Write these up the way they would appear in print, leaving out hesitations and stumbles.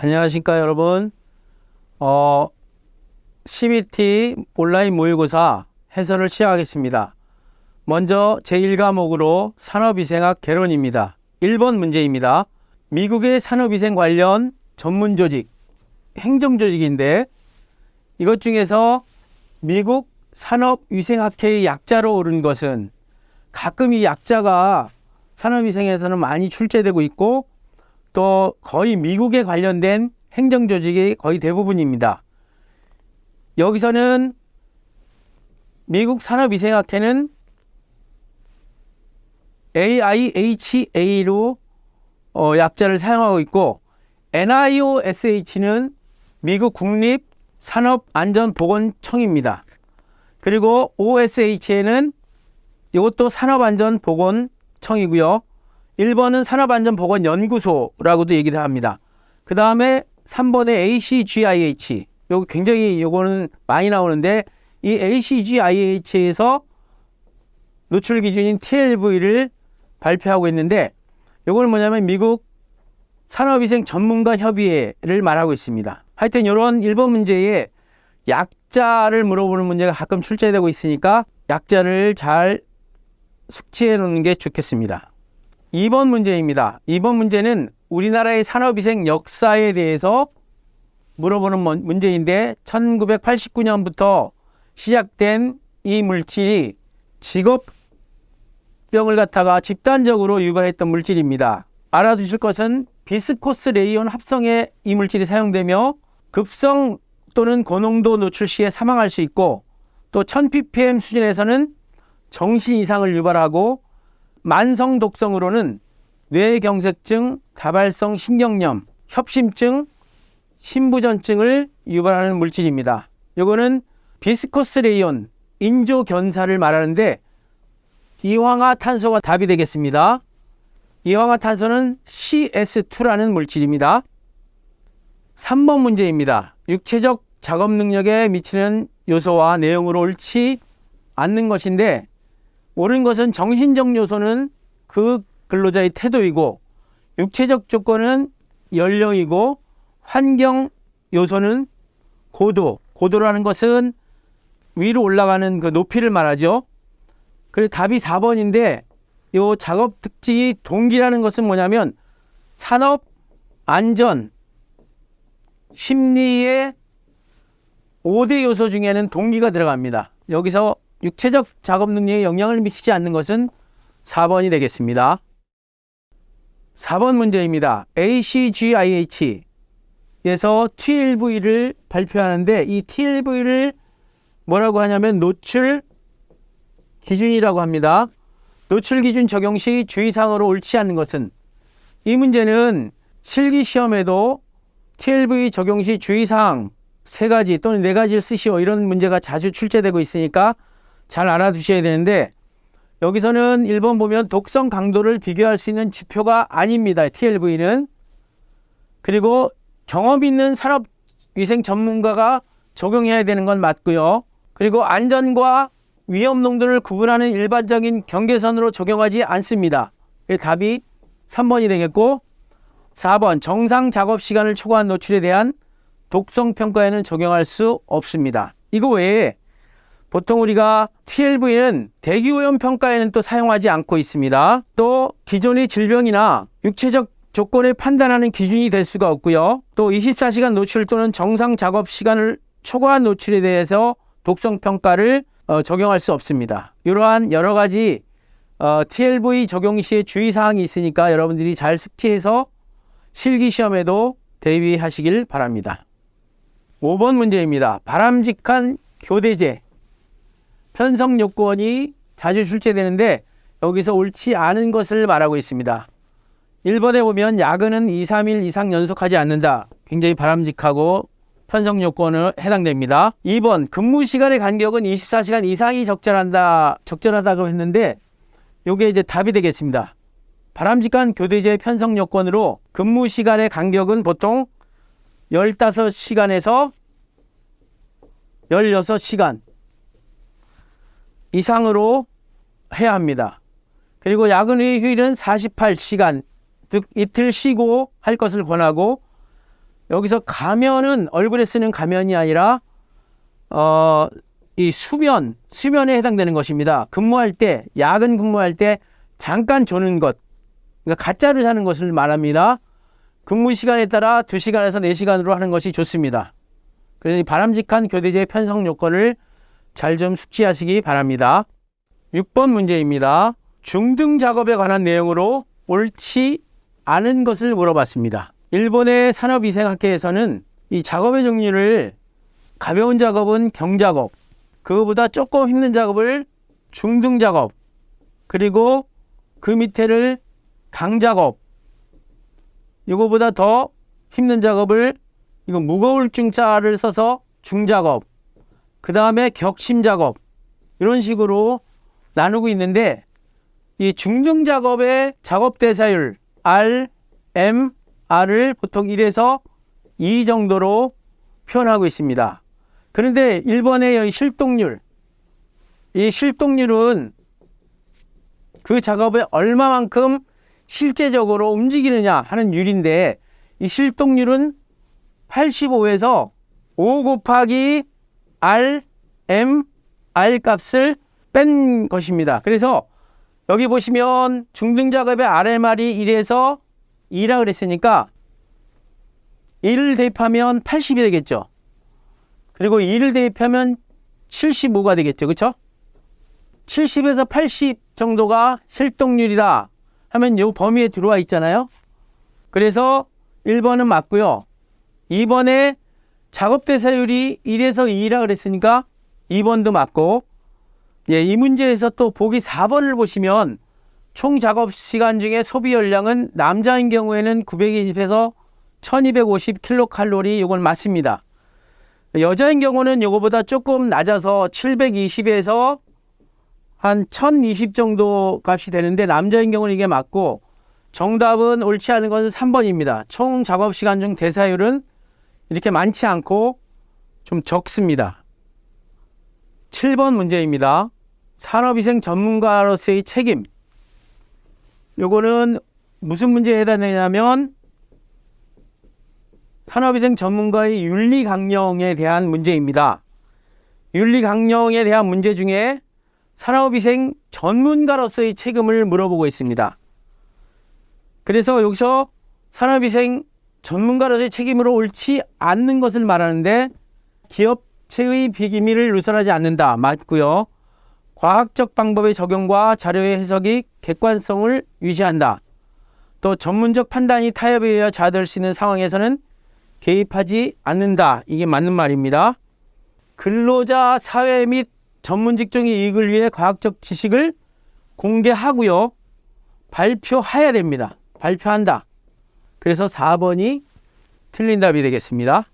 안녕하십니까 여러분. CBT 온라인 모의고사 해설을 시작하겠습니다. 먼저 제1과목으로 산업위생학 개론입니다. 1번 문제입니다. 미국의 산업위생 관련 전문조직, 행정조직인데 이것 중에서 미국 산업위생학회의 약자로 오른 것은, 가끔 이 약자가 산업위생에서는 많이 출제되고 있고 또 거의 미국에 관련된 행정조직이 거의 대부분입니다. 여기서는 미국 산업위생학회는 AIHA로 약자를 사용하고 있고, NIOSH는 미국 국립산업안전보건청입니다. 그리고 OSHA는 이것도 산업안전보건청이고요. 1번은 산업안전보건연구소라고도 얘기를 합니다. 그 다음에 3번에 ACGIH, 요거는 많이 나오는데, 이 ACGIH에서 노출 기준인 TLV를 발표하고 있는데, 요거는 뭐냐면 미국 산업위생 전문가 협의회를 말하고 있습니다. 하여튼 이런 1번 문제에 약자를 물어보는 문제가 가끔 출제되고 있으니까 약자를 잘 숙지해 놓는 게 좋겠습니다. 2번 문제입니다. 2번 문제는 우리나라의 산업위생 역사에 대해서 물어보는 문제인데, 1989년부터 시작된 이 물질이 직업병을 갖다가 집단적으로 유발했던 물질입니다. 알아두실 것은 비스코스 레이온 합성에 이 물질이 사용되며 급성 또는 고농도 노출 시에 사망할 수 있고, 또 1000ppm 수준에서는 정신 이상을 유발하고, 만성 독성으로는 뇌경색증, 다발성 신경염, 협심증, 신부전증을 유발하는 물질입니다. 이거는 비스코스 레이온, 인조견사를 말하는데 이황화탄소가 답이 되겠습니다. 이황화탄소는 CS2라는 물질입니다. 3번 문제입니다. 육체적 작업 능력에 미치는 요소와 내용으로 옳지 않는 것인데, 옳은 것은 정신적 요소는 그 근로자의 태도이고, 육체적 조건은 연령이고, 환경 요소는 고도라는 것은 위로 올라가는 그 높이를 말하죠. 그래서 답이 4번인데, 이 작업 특징이 동기라는 것은 뭐냐면 산업, 안전, 심리의 5대 요소 중에는 동기가 들어갑니다. 여기서 육체적 작업 능력에 영향을 미치지 않는 것은 4번이 되겠습니다. 4번 문제입니다. ACGIH에서 TLV를 발표하는데, 이 TLV를 뭐라고 하냐면 노출 기준이라고 합니다. 노출 기준 적용 시 주의사항으로 옳지 않는 것은, 이 문제는 실기시험에도 TLV 적용 시 주의사항 3가지 또는 4가지를 쓰시오, 이런 문제가 자주 출제되고 있으니까 잘 알아두셔야 되는데, 여기서는 1번 보면 독성 강도를 비교할 수 있는 지표가 아닙니다. TLV는. 그리고 경험 있는 산업위생 전문가가 적용해야 되는 건 맞고요. 그리고 안전과 위험 농도를 구분하는 일반적인 경계선으로 적용하지 않습니다. 답이 3번이 되겠고, 4번 정상 작업 시간을 초과한 노출에 대한 독성 평가에는 적용할 수 없습니다. 이거 외에 보통 우리가 TLV는 대기오염 평가에는 또 사용하지 않고 있습니다. 또 기존의 질병이나 육체적 조건을 판단하는 기준이 될 수가 없고요. 또 24시간 노출 또는 정상 작업 시간을 초과한 노출에 대해서 독성 평가를 적용할 수 없습니다. 이러한 여러 가지 TLV 적용 시에 주의사항이 있으니까 여러분들이 잘 숙지해서 실기시험에도 대비하시길 바랍니다. 5번 문제입니다. 바람직한 교대제, 편성 요건이 자주 출제되는데 여기서 옳지 않은 것을 말하고 있습니다. 1번에 보면 야근은 2, 3일 이상 연속하지 않는다. 굉장히 바람직하고 편성 요건에 해당됩니다. 2번 근무 시간의 간격은 24시간 이상이 적절하다고 했는데, 요게 이제 답이 되겠습니다. 바람직한 교대제 편성 요건으로 근무 시간의 간격은 보통 15시간에서 16시간 이상으로 해야 합니다. 그리고 야근 후의 휴일은 48시간, 즉 이틀 쉬고 할 것을 권하고, 여기서 가면은 얼굴에 쓰는 가면이 아니라 이 수면에 해당되는 것입니다. 근무할 때, 야근 근무할 때 잠깐 조는 것, 그러니까 가짜로 자는 것을 말합니다. 근무 시간에 따라 2시간에서 4시간으로 하는 것이 좋습니다. 그래서 바람직한 교대제 편성 요건을 잘 좀 숙지하시기 바랍니다. 6번 문제입니다. 중등 작업에 관한 내용으로 옳지 않은 것을 물어봤습니다. 일본의 산업위생학회에서는 이 작업의 종류를 가벼운 작업은 경작업, 그거보다 조금 힘든 작업을 중등 작업, 그리고 그 밑에를 강작업, 이거보다 더 힘든 작업을 이거 무거울 중자를 써서 중작업, 그 다음에 격심 작업, 이런 식으로 나누고 있는데, 이 중등 작업의 작업 대사율 R, M, R을 보통 1에서 2 정도로 표현하고 있습니다. 그런데 일본의 실동률, 이 실동률은 그 작업에 얼마만큼 실제적으로 움직이느냐 하는 율인데, 이 실동률은 85에서 5 곱하기 R, M, R 값을 뺀 것입니다. 그래서 여기 보시면 중등 작업의 RMR이 1에서 2라 그랬으니까 1을 대입하면 80이 되겠죠. 그리고 2를 대입하면 75가 되겠죠. 그렇죠? 70에서 80 정도가 실동률이다 하면 이 범위에 들어와 있잖아요. 그래서 1번은 맞고요. 2번에 작업 대사율이 1에서 2라 그랬으니까 2번도 맞고, 예, 이 문제에서 또 보기 4번을 보시면 총 작업 시간 중에 소비 열량은 남자인 경우에는 920에서 1250 킬로칼로리, 이건 맞습니다. 여자인 경우는 이거보다 조금 낮아서 720에서 한 1020 정도 값이 되는데, 남자인 경우는 이게 맞고, 정답은 옳지 않은 것은 3번입니다. 총 작업 시간 중 대사율은 이렇게 많지 않고 좀 적습니다. 7번 문제입니다. 산업위생 전문가로서의 책임. 요거는 무슨 문제에 해당되냐면 산업위생 전문가의 윤리 강령에 대한 문제입니다. 윤리 강령에 대한 문제 중에 산업위생 전문가로서의 책임을 물어보고 있습니다. 그래서 여기서 산업위생 전문가로서의 책임으로 옳지 않는 것을 말하는데, 기업체의 비기밀을 누설하지 않는다, 맞고요. 과학적 방법의 적용과 자료의 해석이 객관성을 유지한다. 또 전문적 판단이 타협에 의해 좌될 수 있는 상황에서는 개입하지 않는다. 이게 맞는 말입니다. 근로자 사회 및 전문 직종의 이익을 위해 과학적 지식을 공개하고요. 발표해야 됩니다. 발표한다. 그래서 4번이 틀린 답이 되겠습니다.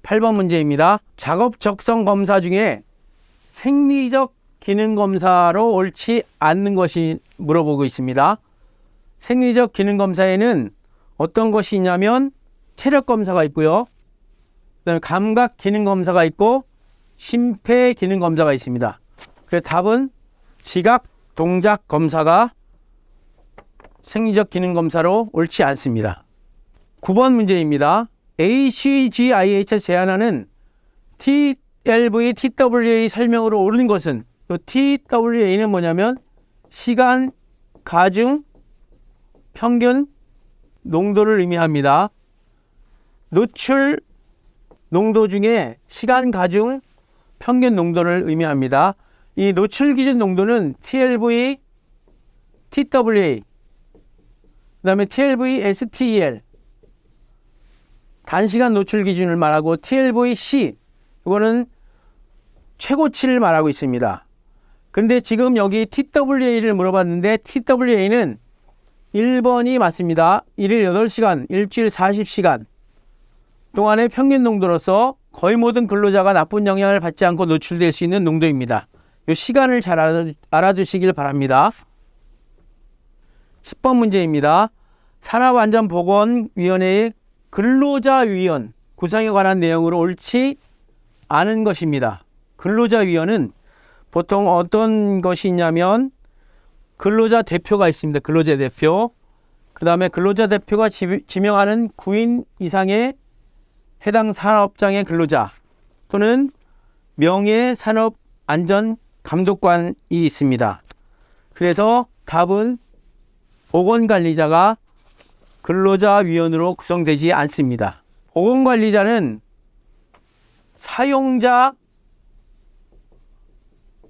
8번 문제입니다. 작업 적성 검사 중에 생리적 기능 검사로 옳지 않는 것이 물어보고 있습니다. 생리적 기능 검사에는 어떤 것이 있냐면 체력 검사가 있고요. 그다음에 감각 기능 검사가 있고 심폐 기능 검사가 있습니다. 그래서 답은 지각 동작 검사가 생리적 기능 검사로 옳지 않습니다. 9번 문제입니다. ACGIH에서 제안하는 TLV, TWA 설명으로 옳은 것은, 이 TWA는 뭐냐면 시간, 가중, 평균, 농도를 의미합니다. 노출 농도 중에 시간, 가중, 평균 농도를 의미합니다. 이 노출 기준 농도는 TLV, TWA, 그 다음에 TLV, STEL, 단시간 노출 기준을 말하고, TLV-C, 이거는 최고치를 말하고 있습니다. 그런데 지금 여기 TWA를 물어봤는데, TWA는 1번이 맞습니다. 일일 8시간, 일주일 40시간 동안의 평균 농도로서 거의 모든 근로자가 나쁜 영향을 받지 않고 노출될 수 있는 농도입니다. 이 시간을 잘 알아두시길 바랍니다. 10번 문제입니다. 산업안전보건위원회의 근로자위원 구성에 관한 내용으로 옳지 않은 것입니다. 근로자위원은 보통 어떤 것이 있냐면 근로자 대표가 있습니다. 근로자 대표. 그 다음에 근로자 대표가 지명하는 9인 이상의 해당 산업장의 근로자 또는 명예산업안전감독관이 있습니다. 그래서 답은 보건관리자가 근로자위원으로 구성되지 않습니다. 보건관리자는 사용자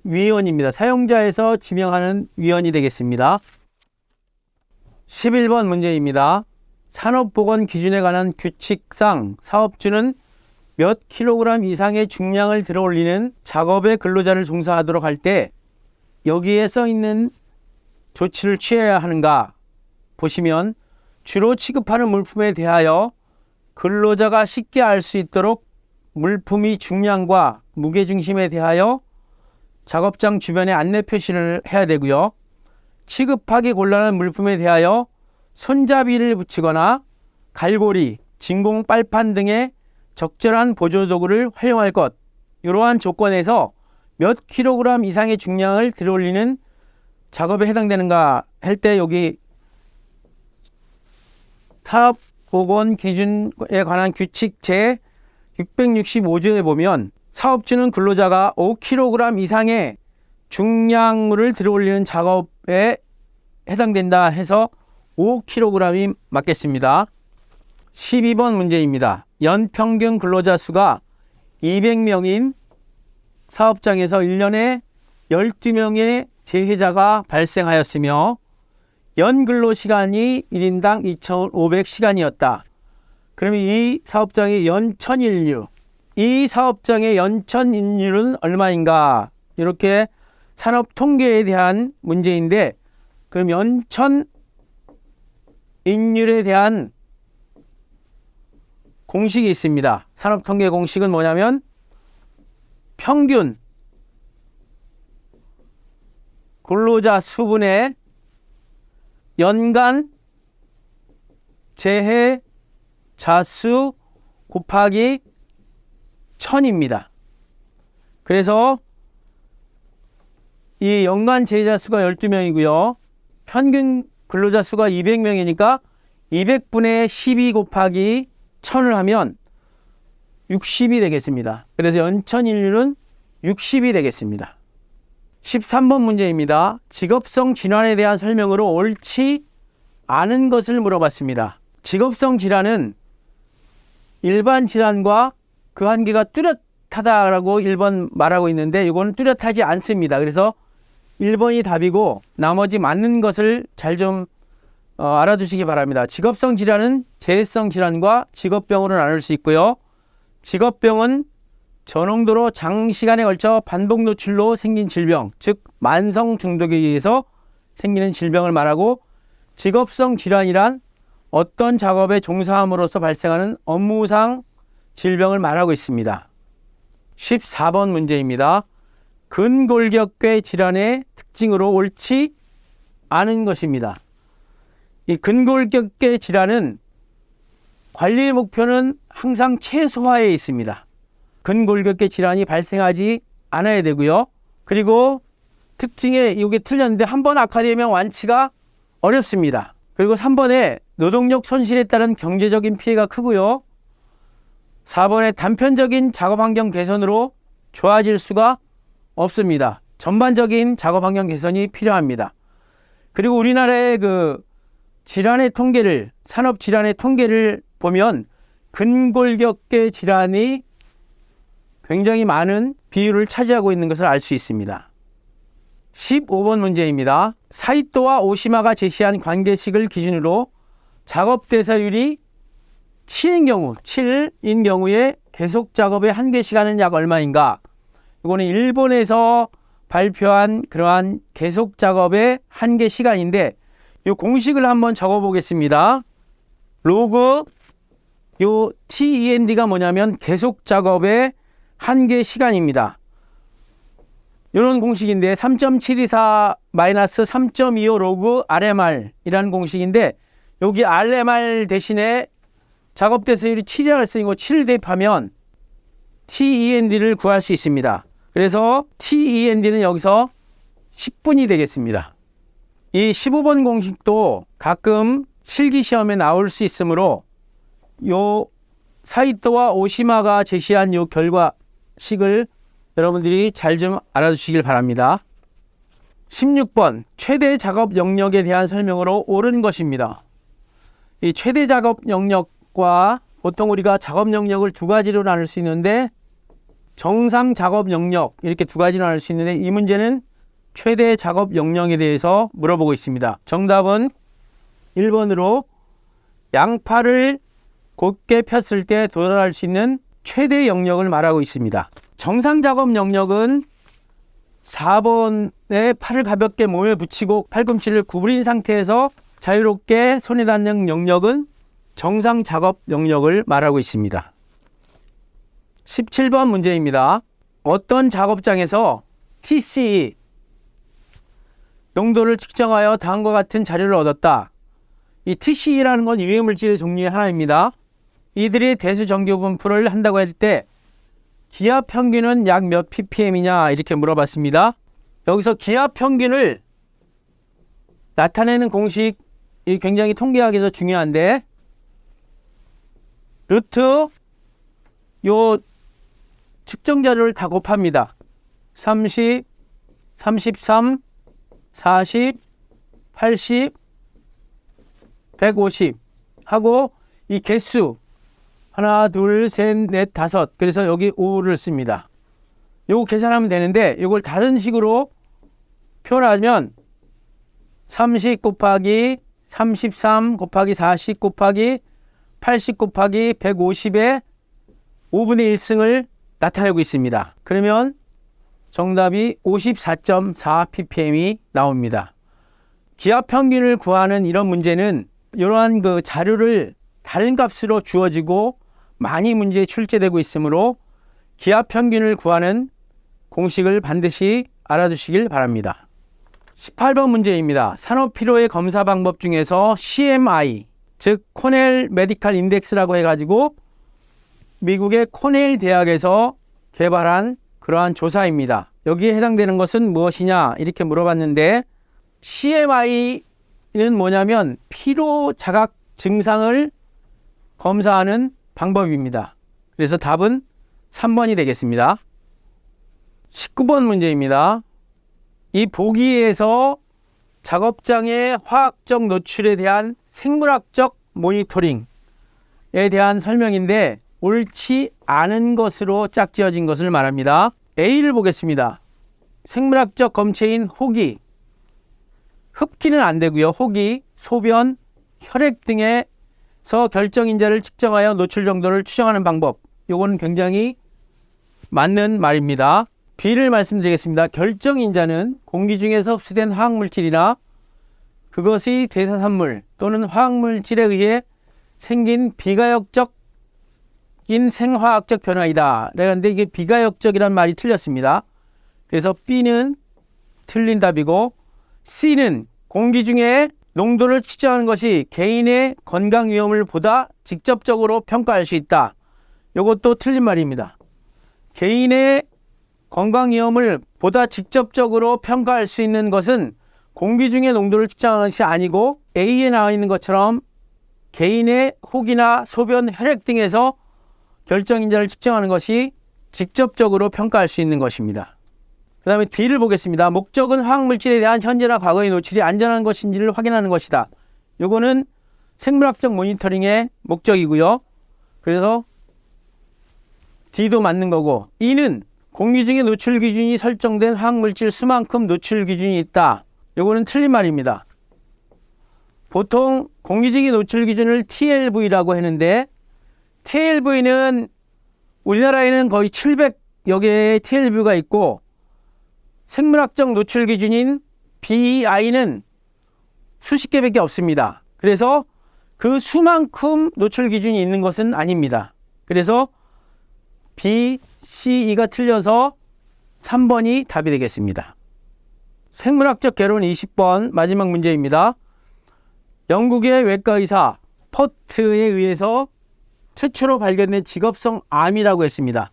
위원입니다. 사용자에서 지명하는 위원이 되겠습니다. 11번 문제입니다. 산업보건 기준에 관한 규칙상 사업주는 몇 킬로그램 이상의 중량을 들어올리는 작업에 근로자를 종사하도록 할 때 여기에 써 있는 조치를 취해야 하는가 보시면 주로 취급하는 물품에 대하여 근로자가 쉽게 알 수 있도록 물품의 중량과 무게중심에 대하여 작업장 주변에 안내 표시를 해야 되고요. 취급하기 곤란한 물품에 대하여 손잡이를 붙이거나 갈고리, 진공 빨판 등의 적절한 보조도구를 활용할 것. 이러한 조건에서 몇 킬로그램 이상의 중량을 들어올리는 작업에 해당되는가 할 때 여기 산업보건 기준에 관한 규칙 제 665조에 보면 사업주는 근로자가 5kg 이상의 중량물을 들어올리는 작업에 해당된다 해서 5kg이 맞겠습니다. 12번 문제입니다. 연평균 근로자 수가 200명인 사업장에서 1년에 12명의 재해자가 발생하였으며 연근로시간이 1인당 2,500시간이었다. 그러면 이 사업장의 연천인류, 이 사업장의 연천인율은 얼마인가? 이렇게 산업통계에 대한 문제인데 그럼 연천인율에 대한 공식이 있습니다. 산업통계 공식은 뭐냐면 평균 근로자 수분의 연간 재해 자수 곱하기 1000입니다. 그래서 이 연간 재해자 수가 12명이고요. 평균 근로자 수가 200명이니까 200분의 12 곱하기 1000을 하면 60이 되겠습니다. 그래서 연천인율은 60이 되겠습니다. 13번 문제입니다. 직업성 질환에 대한 설명으로 옳지 않은 것을 물어봤습니다. 직업성 질환은 일반 질환과 그 한계가 뚜렷하다라고 1번 말하고 있는데 이거는 뚜렷하지 않습니다. 그래서 1번이 답이고 나머지 맞는 것을 잘 좀 알아두시기 바랍니다. 직업성 질환은 재해성 질환과 직업병으로 나눌 수 있고요. 직업병은 저농도로 장시간에 걸쳐 반복 노출로 생긴 질병, 즉 만성 중독에 의해서 생기는 질병을 말하고 직업성 질환이란 어떤 작업에 종사함으로써 발생하는 업무상 질병을 말하고 있습니다. 14번 문제입니다. 근골격계 질환의 특징으로 옳지 않은 것입니다. 이 근골격계 질환은 관리의 목표는 항상 최소화에 있습니다. 근골격계 질환이 발생하지 않아야 되고요. 그리고 특징에 이게 틀렸는데 한 번 악화되면 완치가 어렵습니다. 그리고 3번에 노동력 손실에 따른 경제적인 피해가 크고요. 4번에 단편적인 작업 환경 개선으로 좋아질 수가 없습니다. 전반적인 작업 환경 개선이 필요합니다. 그리고 우리나라의 그 질환의 통계를, 산업 질환의 통계를 보면 근골격계 질환이 굉장히 많은 비율을 차지하고 있는 것을 알 수 있습니다. 15번 문제입니다. 사이토와 오시마가 제시한 관계식을 기준으로 작업 대사율이 7인 경우에 계속 작업의 한계 시간은 약 얼마인가? 이거는 일본에서 발표한 그러한 계속 작업의 한계 시간인데 이 공식을 한번 적어 보겠습니다. 로그 요 TEND가 뭐냐면 계속 작업의 한계 시간입니다. 이런 공식인데 3.724-3.25 로그 RMR 이라는 공식인데 여기 RMR 대신에 작업 대사율이 7이라고 쓰이고 7을 대입하면 TEND를 구할 수 있습니다. 그래서 TEND는 여기서 10분이 되겠습니다. 이 15번 공식도 가끔 실기시험에 나올 수 있으므로 요 사이토와 오시마가 제시한 이 결과식을 여러분들이 잘 좀 알아두시길 바랍니다. 16번 최대 작업 영역에 대한 설명으로 옳은 것입니다. 이 최대 작업 영역과 보통 우리가 작업 영역을 두 가지로 나눌 수 있는데 정상 작업 영역 이렇게 두 가지로 나눌 수 있는데 이 문제는 최대 작업 영역에 대해서 물어보고 있습니다. 정답은 1번으로 양파를 곧게 폈을 때 도달할 수 있는 최대 영역을 말하고 있습니다. 정상 작업 영역은 4번에 팔을 가볍게 몸에 붙이고 팔꿈치를 구부린 상태에서 자유롭게 손에 닿는 영역은 정상 작업 영역을 말하고 있습니다. 17번 문제입니다. 어떤 작업장에서 TCE 농도를 측정하여 다음과 같은 자료를 얻었다. 이 TCE라는 건 유해물질의 종류의 하나입니다. 이들이 대수 정교 분포를 한다고 할 때 기압 평균은 약 몇 ppm이냐 이렇게 물어봤습니다. 여기서 기압 평균을 나타내는 공식이 굉장히 통계학에서 중요한데 루트 요 측정 자료를 다 곱합니다. 30, 33, 40, 80, 150 하고 이 개수 하나, 둘, 셋, 넷, 다섯. 그래서 여기 5를 씁니다. 요거 계산하면 되는데 이걸 다른 식으로 표현하면 30 곱하기 33 곱하기 40 곱하기 80 곱하기 150의 5분의 1승을 나타내고 있습니다. 그러면 정답이 54.4 ppm이 나옵니다. 기압 평균을 구하는 이런 문제는 이러한 그 자료를 다른 값으로 주어지고 많이 문제에 출제되고 있으므로 기압 평균을 구하는 공식을 반드시 알아두시길 바랍니다. 18번 문제입니다. 산업 피로의 검사 방법 중에서 CMI, 즉 코넬 메디칼 인덱스라고 해가지고 미국의 코넬 대학에서 개발한 그러한 조사입니다. 여기에 해당되는 것은 무엇이냐 이렇게 물어봤는데 CMI는 뭐냐면 피로 자각 증상을 검사하는 방법입니다. 그래서 답은 3번이 되겠습니다. 19번 문제입니다. 이 보기에서 작업장의 화학적 노출에 대한 생물학적 모니터링에 대한 설명인데 옳지 않은 것으로 짝지어진 것을 말합니다. A를 보겠습니다. 생물학적 검체인 호기, 흡기는 안 되고요. 호기, 소변, 혈액 등에서 결정인자를 측정하여 노출 정도를 추정하는 방법. 요거는 굉장히 맞는 말입니다. B를 말씀드리겠습니다. 결정인자는 공기 중에서 흡수된 화학물질이나 그것이 대사산물 또는 화학물질에 의해 생긴 비가역적인 생화학적 변화이다. 그런데 이게 비가역적이란 말이 틀렸습니다. 그래서 B는 틀린 답이고 C는 공기 중에 농도를 측정하는 것이 개인의 건강 위험을 보다 직접적으로 평가할 수 있다. 이것도 틀린 말입니다. 개인의 건강 위험을 보다 직접적으로 평가할 수 있는 것은 공기 중의 농도를 측정하는 것이 아니고 A에 나와 있는 것처럼 개인의 혹이나 소변, 혈액 등에서 결정인자를 측정하는 것이 직접적으로 평가할 수 있는 것입니다. 그 다음에 D를 보겠습니다. 목적은 화학물질에 대한 현재나 과거의 노출이 안전한 것인지를 확인하는 것이다. 요거는 생물학적 모니터링의 목적이고요. 그래서 D도 맞는 거고 E는 공기 중에 노출 기준이 설정된 화학물질 수만큼 노출 기준이 있다. 요거는 틀린 말입니다. 보통 공기 중의 노출 기준을 TLV라고 했는데 TLV는 우리나라에는 거의 700여 개의 TLV가 있고 생물학적 노출 기준인 BEI는 수십 개밖에 없습니다. 그래서 그 수만큼 노출 기준이 있는 것은 아닙니다. 그래서 B, C, E가 틀려서 3번이 답이 되겠습니다. 생물학적 개론 20번 마지막 문제입니다. 영국의 외과의사 포트에 의해서 최초로 발견된 직업성 암이라고 했습니다.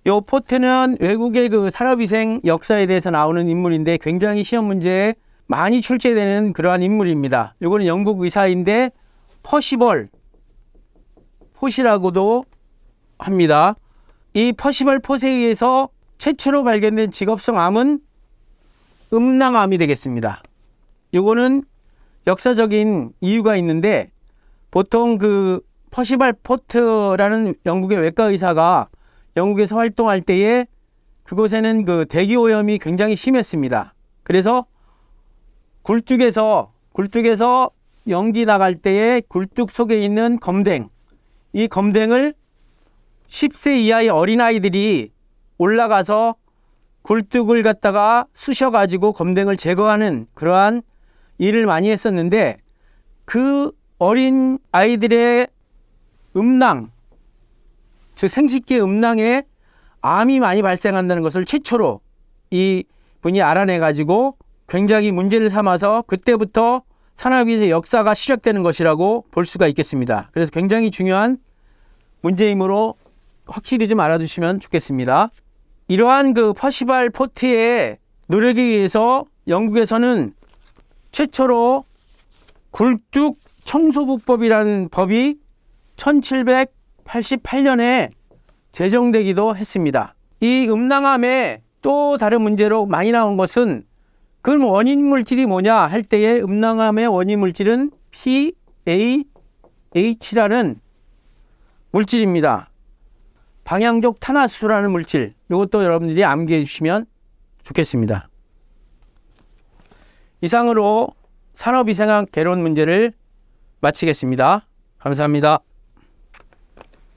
이 포트는 외국의 그 산업위생 역사에 대해서 나오는 인물인데 굉장히 시험 문제에 많이 출제되는 그러한 인물입니다. 이거는 영국 의사인데 폿이라고도 합니다. 이 퍼시벌 폿에 의해서 최초로 발견된 직업성 암은 음낭암이 되겠습니다. 이거는 역사적인 이유가 있는데, 보통 그 퍼시벌 폿라는 영국의 외과 의사가 영국에서 활동할 때에 그곳에는 그 대기 오염이 굉장히 심했습니다. 그래서 굴뚝에서 연기 나갈 때에 굴뚝 속에 있는 검댕, 이 검댕을 10세 이하의 어린아이들이 올라가서 굴뚝을 갖다가 쑤셔가지고 검댕을 제거하는 그러한 일을 많이 했었는데, 그 어린 아이들의 음낭, 즉 생식기 음낭에 암이 많이 발생한다는 것을 최초로 이 분이 알아내가지고 굉장히 문제를 삼아서 그때부터 산업의학의 역사가 시작되는 것이라고 볼 수가 있겠습니다. 그래서 굉장히 중요한 문제이므로 확실히 좀 알아두시면 좋겠습니다. 이러한 그 퍼시벌 폿의 노력에 의해서 영국에서는 최초로 굴뚝 청소부법이라는 법이 1788년에 제정되기도 했습니다. 이 음낭암의 또 다른 문제로 많이 나온 것은, 그럼 원인 물질이 뭐냐 할 때에 음낭암의 원인 물질은 PAH라는 물질입니다. 방향족 탄화수소라는 물질, 이것도 여러분들이 암기해 주시면 좋겠습니다. 이상으로 산업위생학 개론 문제를 마치겠습니다. 감사합니다.